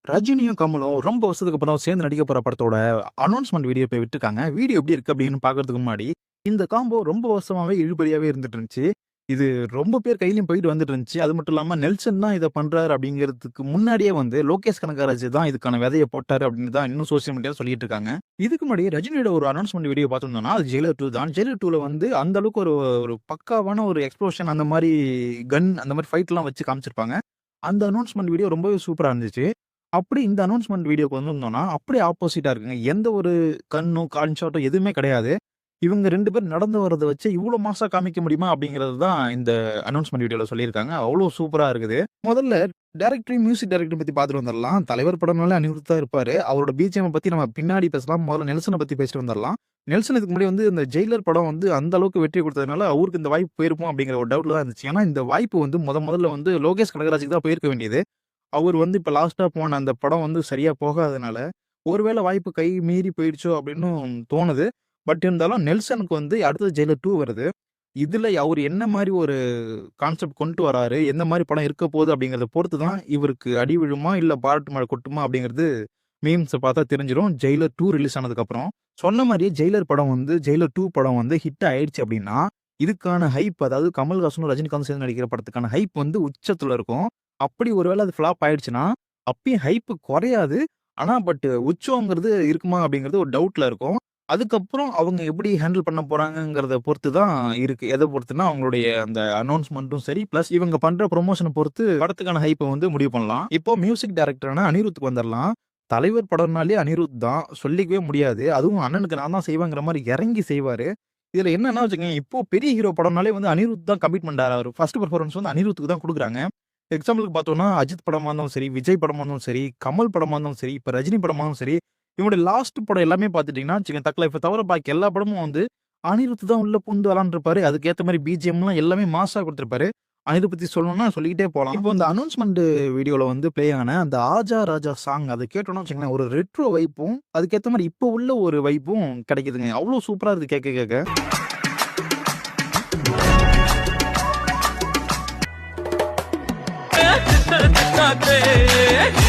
ரஜினியும், கமலும் ரொம்ப வருஷத்துக்கு அப்புறம் சேர்ந்து நடிக்க போற படத்தோட அனௌன்ஸ்மென்ட் வீடியோ இப்ப விட்டுருக்காங்க. வீடியோ எப்படி இருக்கு அப்படின்னு பார்க்கறதுக்கு முன்னாடி, இந்த காம்போ ரொம்ப வருஷமாவே இழுபறியாவே இருந்துட்டு இருந்துச்சு. இது ரொம்ப பேர் கையிலயும் போயிட்டு வந்துட்டு இருந்துச்சு. அது மட்டும் இல்லாம நெல்சன் தான் இத பண்றாரு அப்படிங்கிறதுக்கு முன்னாடியே வந்து லோகேஷ் கனகராஜ் தான் இதுக்கான விதைய போட்டாரு அப்படின்னு தான் இன்னும் சோசியல் மீடியால சொல்லிட்டு இருக்காங்க. இதுக்கு முன்னாடி ரஜினியோட ஒரு அனௌன்ஸ்மென்ட் வீடியோ பார்த்திருந்தோம்னா, அது ஜெயிலர் 2 தான். ஜெயிலர் 2ல வந்து அந்த அளவுக்கு ஒரு ஒரு பக்காவான ஒரு எக்ஸ்ப்ளோஷன் அந்த மாரி கன் அந்த மாரி ஃபைட்லாம் வச்சு காமிச்சிருப்பாங்க. அந்த அனௌன்ஸ்மென்ட் வீடியோ ரொம்பவே சூப்பரா இருந்துச்சு. அப்படி இந்த அனௌன்ஸ்மென்ட் வீடியோக்கு வந்திருந்தோம்னா, அப்படியே ஆப்போசிட்டா இருக்குங்க. எந்த ஒரு கன்னோ, கான் ஷாட்டோ எதுவுமே கிடையாது. இவங்க 2 பேரும் நடந்து வரத வச்சு இவ்ளோ மாஸா காமிக்க முடியுமா? அப்படிங்கிறது தான் இந்த அனௌன்ஸ்மென்ட் வீடியோல சொல்லியிருக்காங்க. அவ்ளோ சூப்பரா இருக்குது. முதல்ல டைரக்டரையும், மியூசிக் டைரக்டரையும் பத்தி பார்த்துட்டு வந்துரலாம். தலைவர் படம்னாலே அனிருத் தான் இருப்பாரு. அவரோட பிஜிஎம் பத்தி நம்ம பின்னாடி பேசலாம். முதல்ல நெல்சன பத்தி பேசிட்டு வந்துரலாம். நெல்சன் இதுக்கு முன்னாடி வந்து இந்த ஜெயிலர் படம் வந்து அந்த அளவுக்கு வெற்றி குடுத்ததுனால, அவருக்கு இந்த வாய்ப்பு போயிருக்கும் அப்படிங்கிற ஒரு டவுட்ல தான் இருந்துச்சு. ஏன்னா இந்த வாய்ப்பு வந்து முதல்ல வந்து லோகேஷ் கனகராஜுக்கு தான் போயிருக்க வேண்டியது. அவரு வந்து இப்ப லாஸ்ட்டா போன அந்த படம் வந்து சரியா போகாதனால, ஒருவேள வாய்ப்பு கை மீறி போயிடுச்சோ அப்டின்னும் தோணுது. பட் இருந்தாலும் நெல்சனுக்கு வந்து அடுத்தது ஜெயிலர் 2 வருது. இதுல அவரு என்ன மாரி ஒரு கான்செப்ட் கொண்டு வராரு, எந்த மாரி படம் இருக்க போகுது அப்டிங்கிறத பொறுத்து தான் இவருக்கு அடி விழுமா, இல்ல பாராட்டு மழை கொட்டுமா அப்டிங்கிறது மீம்ஸ பார்த்தா தெரிஞ்சிரும். ஜெயிலர் 2 ரிலீஸ் ஆனதுக்கப்புறம். சொன்ன மாரியே ஜெயிலர் படம் வந்து ஜெயிலர் 2 படம் வந்து ஹிட் ஆயிடுச்சு அப்டின்னா, இதுக்கான ஹைப் அதாவது கமல்ஹாசனும், ரஜினிகாந்தும் சேர்ந்து நடிக்கிற படத்துக்கான ஹைப் வந்து உச்சத்துல இருக்கும். அப்படி ஒரு வேள அது ஃப்ளாப் ஆயிடுச்சுன்னா, அப்பயும் ஹைப் குறையாது. ஆனா உச்சம்ங்கிறது இருக்குமா? அப்படிங்கிறது ஒரு டவுட்ல இருக்கும். அதுக்கப்புறம் அவங்க எப்படி ஹேண்டில் பண்ண போறாங்கங்கிறத பொறுத்து தான் இருக்கு. எத பொறுத்துன்னா, அவங்களுடைய அந்த அனௌன்ஸ்மென்ட்டும் சரி, பிளஸ் இவங்க பண்ற புரமோஷன பொறுத்து படத்துக்கான ஹைப்ப வந்து முடிவு பண்ணலாம். இப்போ மியூசிக் டைரக்டரான அனிருத்துக்கு வந்துரலாம். தலைவர் படம்னாலே அனிருத் தான். சொல்லிக்கவே முடியாது. அதுவும் அண்ணனுக்கு நான் தான் செய்வேங்கிற மாரி இறங்கி செய்வாரு. இதுல என்னன்னா வச்சுக்கங்க, இப்போ பெரிய ஹீரோ படம்னாலே வந்து அனிருத் தான் கமிட்மெண்ட் ஆறாரு. ஃபர்ஸ்ட் பெர்ஃபார்மன்ஸ் வந்து அனிருத்துக்கு தான் குடுக்குறாங்க. எக்ஸாம்பிளுக்கு பார்த்தோம்னா, அஜித் படமா இருந்தாலும் சரி, விஜய் படமா இருந்தாலும் சரி, கமல் படமா இருந்தாலும் சரி, இப்ப ரஜினி படமா இருந்தாலும் சரி, இவங்களுடைய லாஸ்ட் படம் எல்லாமே பார்த்துட்டீங்கன்னா வச்சுக்கங்க, தக் லைஃப்ப தவிர பாக்கி எல்லா படமும் வந்து அனிருத் தான் உள்ள பூந்து விளையாண்டுருப்பாரு. அதுக்கேத்த மாரி பிஜிஎம்லாம் எல்லாமே மாஸா குடுத்திருப்பாரு. அனிருத் பத்தி சொல்லணும்னா சொல்லிக்கிட்டே போலாம். இப்போ இந்த அனௌன்ஸ்மென்ட் வீடியோல வந்து ப்ளே ஆன அந்த ஆஜா ராஜா சாங் அத கேட்டோம்னா வச்சுக்கங்களேன், ஒரு ரெட்ரோ வைப்பும், அதுக்கேத்த மாரி இப்போ உள்ள ஒரு வைப்பும் கிடைக்குதுங்க. அவ்ளோ சூப்பரா இருக்கு கேட்க கேட்க. Tate